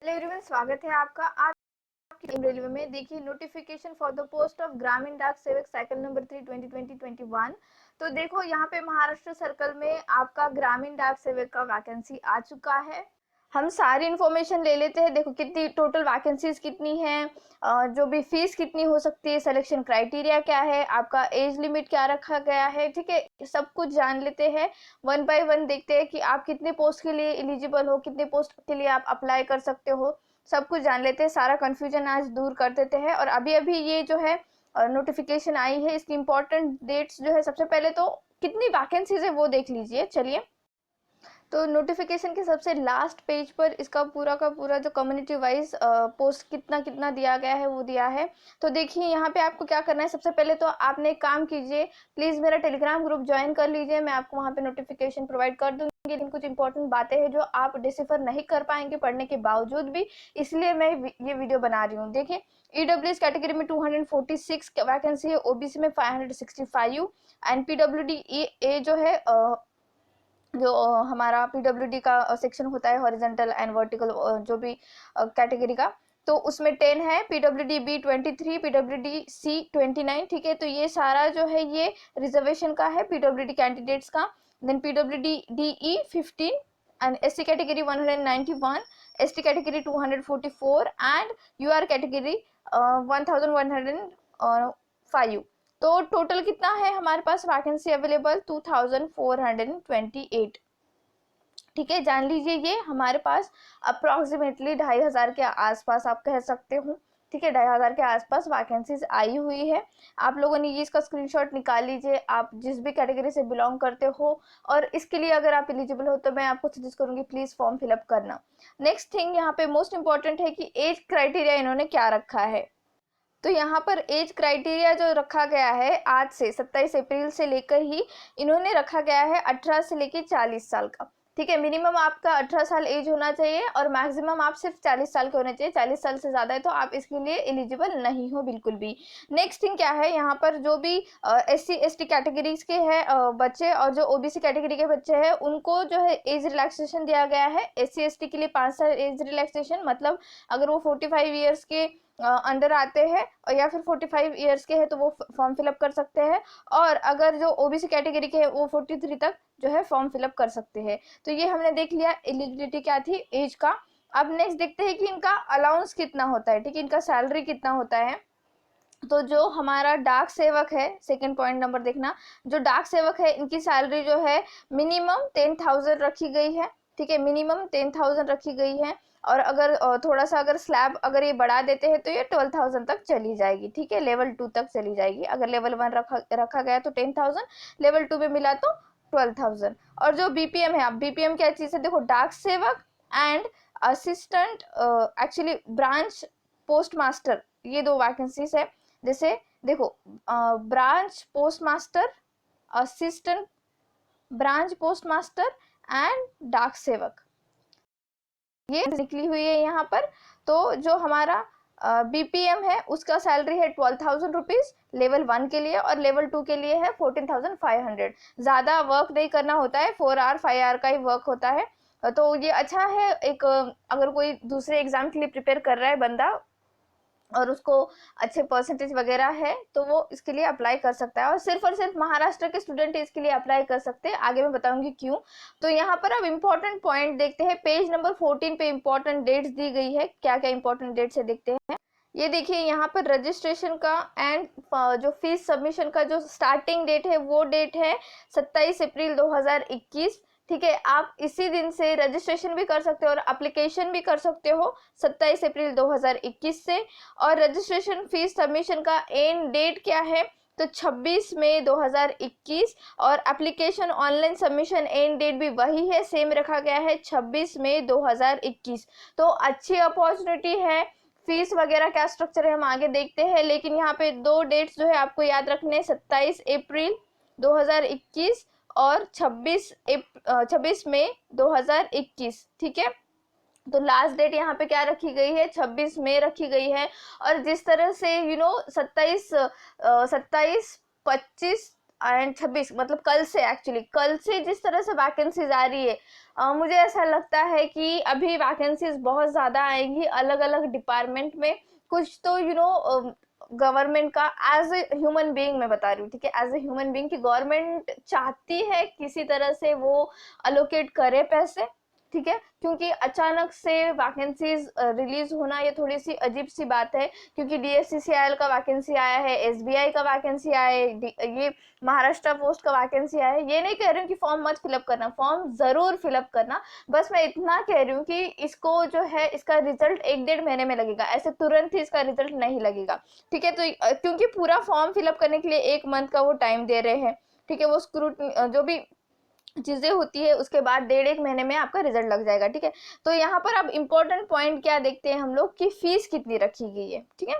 Hello everyone, स्वागत है आपका आपकी रेलवे में। देखिए notification for the post of ग्रामीण डाक सेवक साइकिल नंबर 3 2020-21। तो देखो यहाँ पे महाराष्ट्र सर्कल में आपका ग्रामीण डाक सेवक का वैकेंसी आ चुका है। हम सारी इन्फॉर्मेशन ले लेते हैं। देखो कितनी टोटल वैकेंसीज कितनी है, जो भी फीस कितनी हो सकती है, सिलेक्शन क्राइटेरिया क्या है, आपका एज लिमिट क्या रखा गया है, ठीक है, सब कुछ जान लेते हैं। वन बाय वन देखते हैं कि आप कितने पोस्ट के लिए एलिजिबल हो, कितने पोस्ट के लिए आप अप्लाई कर सकते हो, सब कुछ जान लेते हैं। सारा कंफ्यूजन आज दूर कर देते हैं। और अभी अभी ये जो है नोटिफिकेशन आई है, इसकी इंपॉर्टेंट डेट्स जो है, सबसे पहले तो कितनी वैकेंसीज है वो देख लीजिए। चलिए, तो नोटिफिकेशन के सबसे लास्ट पेज पर इसका पूरा का पूरा जो कम्युनिटी वाइज पोस्ट कितना कितना दिया गया है वो दिया है। तो देखिए यहाँ पे आपको क्या करना है। सबसे पहले तो आपने एक काम कीजिए, प्लीज़ मेरा टेलीग्राम ग्रुप ज्वाइन कर लीजिए। मैं आपको वहाँ पे नोटिफिकेशन प्रोवाइड कर दूँगी, लेकिन कुछ इंपॉर्टेंट बातें हैं जो आप डिसिफर नहीं कर पाएंगे पढ़ने के बावजूद भी, इसलिए मैं ये वीडियो बना रही हूँ। देखिए ईडब्ल्यूएस कैटेगरी में 246 वैकेंसी है, ओबीसी में 565 एंड पीडब्ल्यूडी ए जो है जो हमारा पीडब्ल्यूडी का सेक्शन होता है, हॉरिजॉन्टल एंड वर्टिकल जो भी कैटेगरी का, तो उसमें 10 है, पीडब्ल्यूडी बी 23, पीडब्ल्यूडी सी 29। ठीक है, तो ये सारा जो है ये रिजर्वेशन का है पीडब्ल्यूडी कैंडिडेट्स का। Then PWD DE 15 and SC category 191, ST category 244 and UR category 1105। तो टोटल कितना है हमारे पास वैकेंसी अवेलेबल? 2428। ठीक है, जान लीजिए ये हमारे पास अप्रोक्सीमेटली 2500 के आसपास आप कह सकते हो। ठीक है, 2500 के आसपास वैकेंसीज आई हुई है। आप लोगों ने ये इसका स्क्रीनशॉट निकाल लीजिए, आप जिस भी कैटेगरी से बिलोंग करते हो। और इसके लिए अगर आप एलिजिबल हो तो मैं आपको सजेस्ट करूंगी प्लीज फॉर्म फिलअप करना। नेक्स्ट थिंग यहाँ पे मोस्ट इंपॉर्टेंट है कि एज क्राइटेरिया इन्होंने क्या रखा है। तो यहाँ पर एज क्राइटेरिया जो रखा गया है आज से 27 अप्रैल से लेकर ही इन्होंने रखा गया है 18 से लेकर 40 साल का। ठीक है, मिनिमम आपका 18 साल एज होना चाहिए और मैक्सिमम आप सिर्फ 40 साल के होने चाहिए। 40 साल से ज़्यादा है तो आप इसके लिए एलिजिबल नहीं हो बिल्कुल भी। नेक्स्ट थिंग क्या है, यहाँ पर जो भी SC ST कैटेगरीज के हैं बच्चे और जो OBC कैटेगरी के बच्चे हैं उनको जो है एज रिलैक्सेशन दिया गया है। SC ST के लिए 5 साल एज रिलैक्सेशन, मतलब अगर वो 45 ईयर्स के अंडर आते हैं और या फिर 45 ईयर्स के हैं तो वो फॉर्म फिलअप कर सकते हैं। और अगर जो OBC कैटेगरी के हैं वो 43 तक जो है फॉर्म फिलअप कर सकते हैं। तो ये हमने देख लिया एलिजिबिलिटी क्या थी एज का। अब नेक्स्ट देखते हैं कि इनका अलाउंस कितना होता है। ठीक है, इनका सैलरी कितना होता है। तो जो हमारा डाक सेवक है, सेकंड पॉइंट नंबर देखना, जो डाक सेवक है इनकी सैलरी जो है मिनिमम 10,000 रखी गई है। ठीक है, मिनिमम 10,000 रखी गई है। और अगर थोड़ा सा अगर स्लैब अगर ये बढ़ा देते हैं तो ये 12,000 तक चली जाएगी। ठीक है, लेवल 2 तक चली जाएगी। अगर लेवल 1 रखा गया तो 10,000, लेवल 2 में मिला तो 12,000। और जो बीपीएम है, अब बीपीएम क्या चीज़ है, देखो डाक सेवक and assistant actually branch post master, ये 2 वैकेंसीज है। जैसे देखो branch post master, assistant branch post master and डाक सेवक, ये निकली हुई है यहाँ पर। तो जो हमारा बीपीएम है उसका सैलरी है 12,000 रुपीज लेवल 1 के लिए, और लेवल 2 के लिए है 14,500। ज़्यादा वर्क नहीं करना होता है, 4 आवर 5 आवर का ही वर्क होता है। तो ये अच्छा है। एक अगर कोई दूसरे एग्जाम के लिए प्रिपेयर कर रहा है बंदा और उसको अच्छे परसेंटेज वगैरह है तो वो इसके लिए अप्लाई कर सकता है। और सिर्फ महाराष्ट्र के स्टूडेंट इसके लिए अप्लाई कर सकते हैं, आगे मैं बताऊंगी क्यों। तो यहाँ पर अब इम्पोर्टेंट पॉइंट देखते हैं। पेज नंबर 14 पे इम्पोर्टेंट डेट्स दी गई है। क्या क्या इम्पोर्टेंट डेट्स है देखते हैं। ये देखिए यहाँ पर रजिस्ट्रेशन का एंड जो फीस सबमिशन का जो स्टार्टिंग डेट है वो डेट है 27 अप्रैल 2021। ठीक है, आप इसी दिन से रजिस्ट्रेशन भी कर सकते हो और एप्लीकेशन भी कर सकते हो 27 अप्रैल 2021 से। और रजिस्ट्रेशन फीस सबमिशन का एंड डेट क्या है, तो 26 मई 2021। और application online submission end date भी वही है, सेम रखा गया है 26 मई 2021। तो अच्छी अपॉर्चुनिटी है। फीस वगैरह क्या स्ट्रक्चर है हम आगे देखते हैं, लेकिन यहाँ पे 2 डेट्स जो है आपको याद रखने, 27 अप्रैल 2021 और 26 मई 2021। ठीक है, तो लास्ट डेट यहाँ पे क्या रखी गई है, 26 मई रखी गई है। और जिस तरह से 27, 25, एंड 26 मतलब कल से, एक्चुअली कल से जिस तरह से वैकेंसीज आ रही है, मुझे ऐसा लगता है कि अभी वैकेंसीज बहुत ज़्यादा आएंगी अलग अलग डिपार्टमेंट में। कुछ तो गवर्नमेंट का, एज ए ह्यूमन बीइंग मैं बता रही हूँ, ठीक है, एज ए ह्यूमन बीइंग की गवर्नमेंट चाहती है किसी तरह से वो अलोकेट करे पैसे, ठीक है, क्योंकि अचानक से वैकेंसीज रिलीज होना ये थोड़ी सी अजीब सी बात है, क्योंकि DSCCIL का वैकेंसी आया है, SBI का वैकेंसी आया है, ये महाराष्ट्र पोस्ट का वैकेंसी आया है। ये नहीं कह रही हूँ कि फॉर्म मत फिलअप करना, फॉर्म जरूर फिलअप करना, बस मैं इतना कह रही हूँ कि इसको जो है इसका रिजल्ट 1-1.5 महीने में लगेगा, ऐसे तुरंत ही इसका रिजल्ट नहीं लगेगा, ठीक है। तो क्योंकि पूरा फॉर्म फिलअप करने के लिए 1 मंथ का वो टाइम दे रहे हैं, ठीक है, वो स्क्रूटनी जो भी चीजें होती है उसके बाद 1.5-1 महीने में आपका रिजल्ट लग जाएगा, ठीक है। तो यहाँ पर अब इम्पोर्टेंट पॉइंट क्या देखते हैं हम लोग कि फीस कितनी रखी गई है, ठीक है,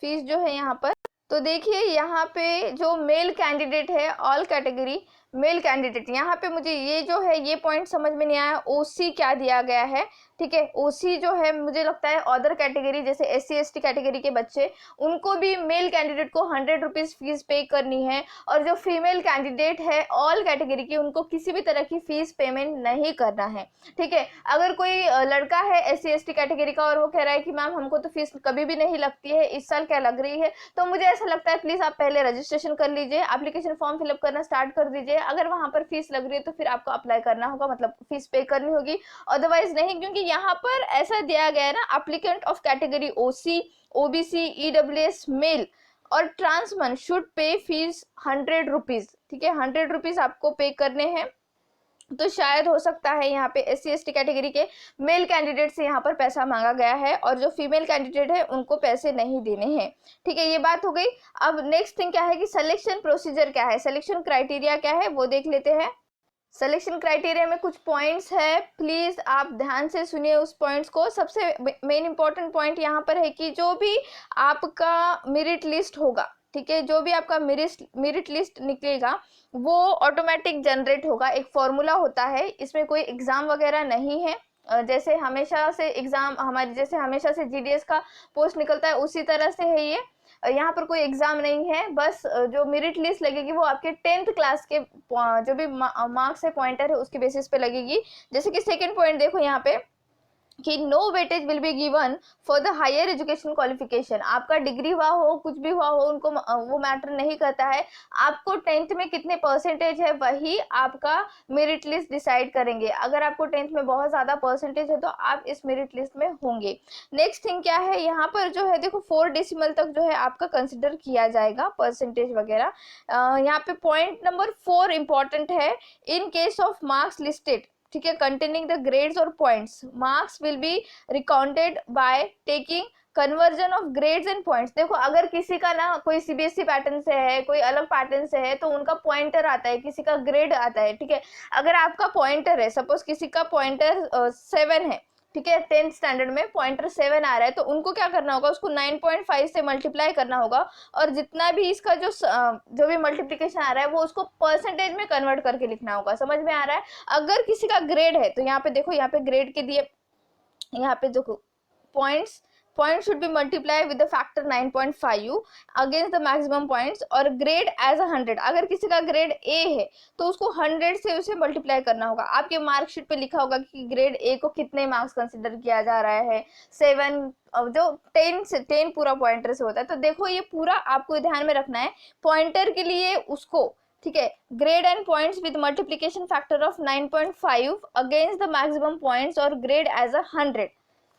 फीस जो है यहाँ पर। तो देखिए यहाँ पे जो मेल कैंडिडेट है, ऑल कैटेगरी मेल कैंडिडेट, यहाँ पे मुझे ये जो है ये पॉइंट समझ में नहीं आया, OC क्या दिया गया है, ठीक है। OC जो है मुझे लगता है अदर कैटेगरी जैसे SC ST कैटेगरी के बच्चे, उनको भी मेल कैंडिडेट को 100 रुपीज फीस पे करनी है, और जो फीमेल कैंडिडेट है ऑल कैटेगरी की, उनको किसी भी तरह की फीस पेमेंट नहीं करना है, ठीक है। अगर कोई लड़का है SC ST कैटेगरी का और वो कह रहा है कि मैम हमको तो फीस कभी भी नहीं लगती है, इस साल क्या लग रही है, तो मुझे ऐसा लगता है प्लीज आप पहले रजिस्ट्रेशन कर लीजिए, एप्लीकेशन फॉर्म फिलअप करना स्टार्ट कर दीजिए। अगर वहां पर फीस लग रही है तो फिर आपको अप्लाई करना होगा, मतलब फीस पे करनी होगी, अदरवाइज नहीं, क्योंकि यहाँ पर ऐसा दिया गया है ना, applicant of category OC OBC EWS male और transman should pay fee 100 rupees, ठीक है, 100 रुपीज आपको पे करने हैं। तो शायद हो सकता है यहाँ पे SC ST कैटेगरी के मेल कैंडिडेट से यहाँ पर पैसा मांगा गया है, और जो फीमेल कैंडिडेट है उनको पैसे नहीं देने हैं, ठीक है, ये बात हो गई। अब नेक्स्ट थिंग क्या है कि सिलेक्शन प्रोसीजर क्या है, सिलेक्शन क्राइटेरिया क्या है वो देख लेते हैं। सिलेक्शन क्राइटेरिया में कुछ पॉइंट्स है, प्लीज आप ध्यान से सुनिए उस पॉइंट्स को। सबसे मेन इंपॉर्टेंट पॉइंट यहाँ पर है कि जो भी आपका मेरिट लिस्ट होगा, ठीक है, जो भी आपका मेरिट लिस्ट निकलेगा वो ऑटोमेटिक जनरेट होगा, एक फॉर्मूला होता है, इसमें कोई एग्जाम वगैरह नहीं है। जैसे हमेशा से एग्जाम हमारी, जैसे हमेशा से GDS का पोस्ट निकलता है उसी तरह से है ये, यहाँ पर कोई एग्जाम नहीं है, बस जो मेरिट लिस्ट लगेगी वो आपके 10th क्लास के जो भी मार्क्स है, पॉइंटर है, उसके बेसिस पे लगेगी। जैसे कि सेकंड पॉइंट देखो यहाँ पे कि no weightage will be given for the higher education qualification, आपका डिग्री हुआ हो कुछ भी हुआ हो उनको वो मैटर नहीं करता है, आपको 10th में कितने परसेंटेज है वही आपका मेरिट लिस्ट डिसाइड करेंगे। अगर आपको 10th में बहुत ज़्यादा परसेंटेज है तो आप इस मेरिट लिस्ट में होंगे। नेक्स्ट थिंग क्या है, यहाँ पर जो है देखो 4 डेसिमल तक जो है आपका कंसिडर किया जाएगा परसेंटेज वगैरह। यहाँ पे पॉइंट नंबर 4 इंपॉर्टेंट है, in case of marks listed, ठीक है, कंटेनिंग द ग्रेड्स और points, marks will be recounted by taking conversion of grades and points. देखो अगर किसी का ना कोई CBSE पैटर्न से है, कोई अलग पैटर्न से है, तो उनका पॉइंटर आता है, किसी का ग्रेड आता है, ठीक है। अगर आपका पॉइंटर है, सपोज किसी का पॉइंटर 7 है, ठीक है, 10th स्टैंडर्ड में पॉइंटर 7 आ रहा है, तो उनको क्या करना होगा, उसको 9.5 से मल्टीप्लाई करना होगा, और जितना भी इसका जो भी मल्टीप्लिकेशन आ रहा है वो उसको परसेंटेज में कन्वर्ट करके लिखना होगा। समझ में आ रहा है। अगर किसी का ग्रेड है तो यहाँ पे देखो, यहाँ पे ग्रेड के लिए यहाँ पे देखो point should be multiply with the factor 9.5 against the maximum points, और ग्रेड एज 100, अगर किसी का ग्रेड A है तो उसको 100 से उसे मल्टीप्लाई करना होगा। आपके मार्कशीट पे लिखा होगा कि ग्रेड A को कितने मार्क्स कंसिडर किया जा रहा है, 7, जो 10 पूरा पॉइंटर से होता है। तो देखो ये पूरा आपको ध्यान में रखना है, पॉइंटर के लिए उसको, ठीक है, grade and points with multiplication factor of 9.5 against the maximum points और ग्रेड एज 100,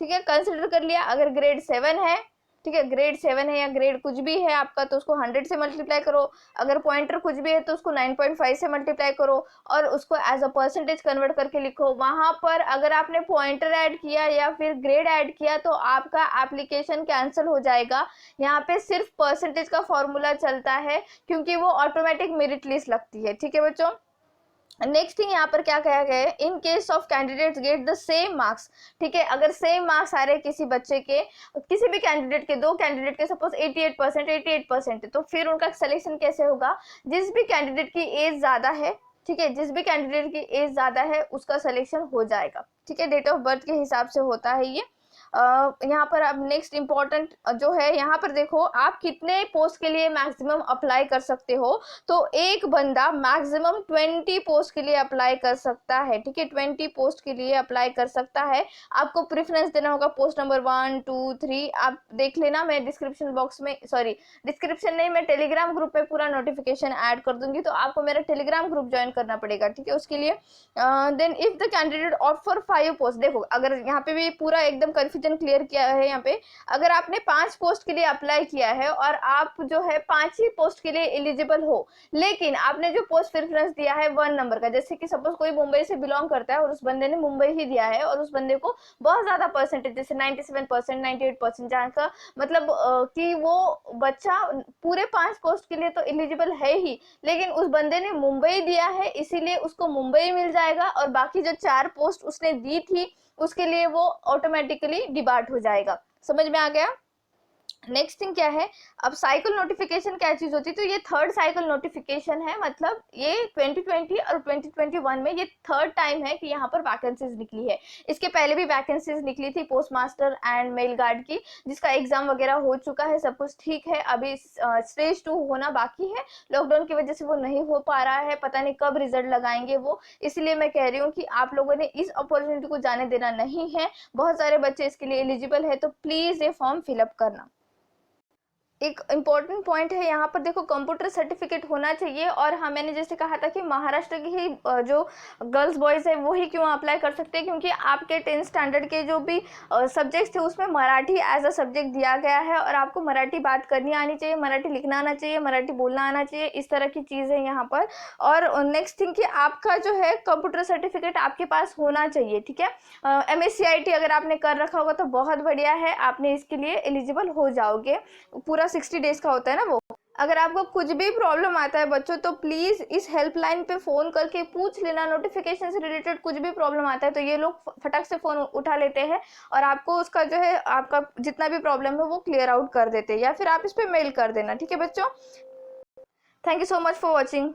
ठीक है, कंसिडर कर लिया। अगर ग्रेड 7 है, ठीक है, ग्रेड 7 है या ग्रेड कुछ भी है आपका, तो उसको 100 से मल्टीप्लाई करो। अगर पॉइंटर कुछ भी है तो उसको 9.5 से मल्टीप्लाई करो और उसको एज अ परसेंटेज कन्वर्ट करके लिखो। वहां पर अगर आपने पॉइंटर ऐड किया या फिर ग्रेड ऐड किया तो आपका एप्लीकेशन कैंसिल हो जाएगा। यहाँ पे सिर्फ परसेंटेज का फॉर्मूला चलता है क्योंकि वो ऑटोमेटिक मेरिट लिस्ट लगती है, ठीक है बच्चों। नेक्स्ट थिंग यहाँ पर क्या कहा गया है, in case of candidates get the same marks, ठीक है, अगर सेम मार्क्स आ रहे हैं किसी बच्चे के, किसी भी कैंडिडेट के, 2 कैंडिडेट के सपोज 88% है, तो फिर उनका सिलेक्शन कैसे होगा, जिस भी कैंडिडेट की एज ज्यादा है, ठीक है, जिस भी कैंडिडेट की एज ज्यादा है उसका सिलेक्शन हो जाएगा, ठीक है, डेट ऑफ बर्थ के हिसाब से होता है ये। यहाँ पर अब नेक्स्ट इम्पोर्टेंट जो है, यहाँ पर देखो आप कितने पोस्ट के लिए मैक्सिमम अप्लाई कर सकते हो। तो एक बंदा मैक्सिमम 20 पोस्ट के लिए अप्लाई कर सकता है, ठीक है, 20 पोस्ट के लिए अप्लाई कर सकता है। आपको प्रेफरेंस देना होगा पोस्ट नंबर 1 2 3, आप देख लेना, मैं डिस्क्रिप्शन बॉक्स में, सॉरी डिस्क्रिप्शन नहीं, मैं टेलीग्राम ग्रुप में पूरा नोटिफिकेशन ऐड कर दूंगी, तो आपको मेरा टेलीग्राम ग्रुप ज्वाइन करना पड़ेगा, ठीक है। उसके लिए then if the candidate opt for 5 post, देखो अगर यहाँ पे भी पूरा एकदम कंफ्यूजन क्लियर किया है यहाँ पे, अगर आपने 5 पोस्ट के लिए अप्लाई किया है और आप जो है 5 ही पोस्ट के लिए एलिजिबल हो, लेकिन आपने जो पोस्ट प्रेफरेंस दिया है 1 नंबर का, जैसे कि सपोज कोई मुंबई से बिलोंग करता है और उस बंदे ने मुंबई ही दिया है और उस बंदे को बहुत ज्यादा परसेंटेज, जैसे 97% 98%, जहाँ का मतलब कि वो बच्चा पूरे 5 पोस्ट के लिए तो एलिजिबल है ही, लेकिन उस बंदे ने मुंबई दिया है इसीलिए उसको मुंबई मिल जाएगा, और बाकी जो 4 पोस्ट उसने दी थी उसके लिए वो ऑटोमेटिकली डिबार्ट हो जाएगा। समझ में आ गया? नेक्स्ट थिंग क्या है, अब साइकिल नोटिफिकेशन क्या चीज होती है, तो ये थर्ड साइकिल नोटिफिकेशन है, मतलब ये 2020 और 2021 में ये थर्ड टाइम है कि यहाँ पर वैकेंसीज निकली है। इसके पहले भी वैकेंसीज निकली थी post master and mail guard की, जिसका एग्जाम वगैरह हो चुका है, सब कुछ ठीक है, अभी स्टेज 2 होना बाकी है, लॉकडाउन की वजह से वो नहीं हो पा रहा है, पता नहीं कब रिजल्ट लगाएंगे वो, इसलिए मैं कह रही हूँ कि आप लोगों ने इस अपॉर्चुनिटी को जाने देना नहीं है, बहुत सारे बच्चे इसके लिए एलिजिबल है, तो प्लीज ये फॉर्म फिलअप करना। एक इम्पॉर्टेंट पॉइंट है यहाँ पर, देखो कंप्यूटर सर्टिफिकेट होना चाहिए, और हाँ मैंने जैसे कहा था कि महाराष्ट्र की ही जो गर्ल्स बॉयज है वो ही क्यों अप्लाई कर सकते हैं, क्योंकि आपके 10th स्टैंडर्ड के जो भी सब्जेक्ट्स थे उसमें मराठी एज अ सब्जेक्ट दिया गया है, और आपको मराठी बात करनी आनी चाहिए, मराठी लिखना आना चाहिए, मराठी बोलना आना चाहिए, इस तरह की चीज़ है यहाँ पर। और नेक्स्ट थिंग कि आपका जो है कंप्यूटर सर्टिफिकेट आपके पास होना चाहिए, ठीक है। MSc अगर आपने कर रखा होगा तो बहुत बढ़िया है, आपने इसके लिए एलिजिबल हो जाओगे, पूरा 60 डेज का होता है ना वो। अगर आपको कुछ भी प्रॉब्लम आता है बच्चों, तो प्लीज इस हेल्पलाइन पे फोन करके पूछ लेना, नोटिफिकेशन से रिलेटेड कुछ भी प्रॉब्लम आता है तो ये लोग फटक से फोन उठा लेते हैं और आपको उसका जो है आपका जितना भी प्रॉब्लम है वो क्लियर आउट कर देते हैं, या फिर आप इस पे मेल कर देना, ठीक है बच्चों। Thank you so much for watching.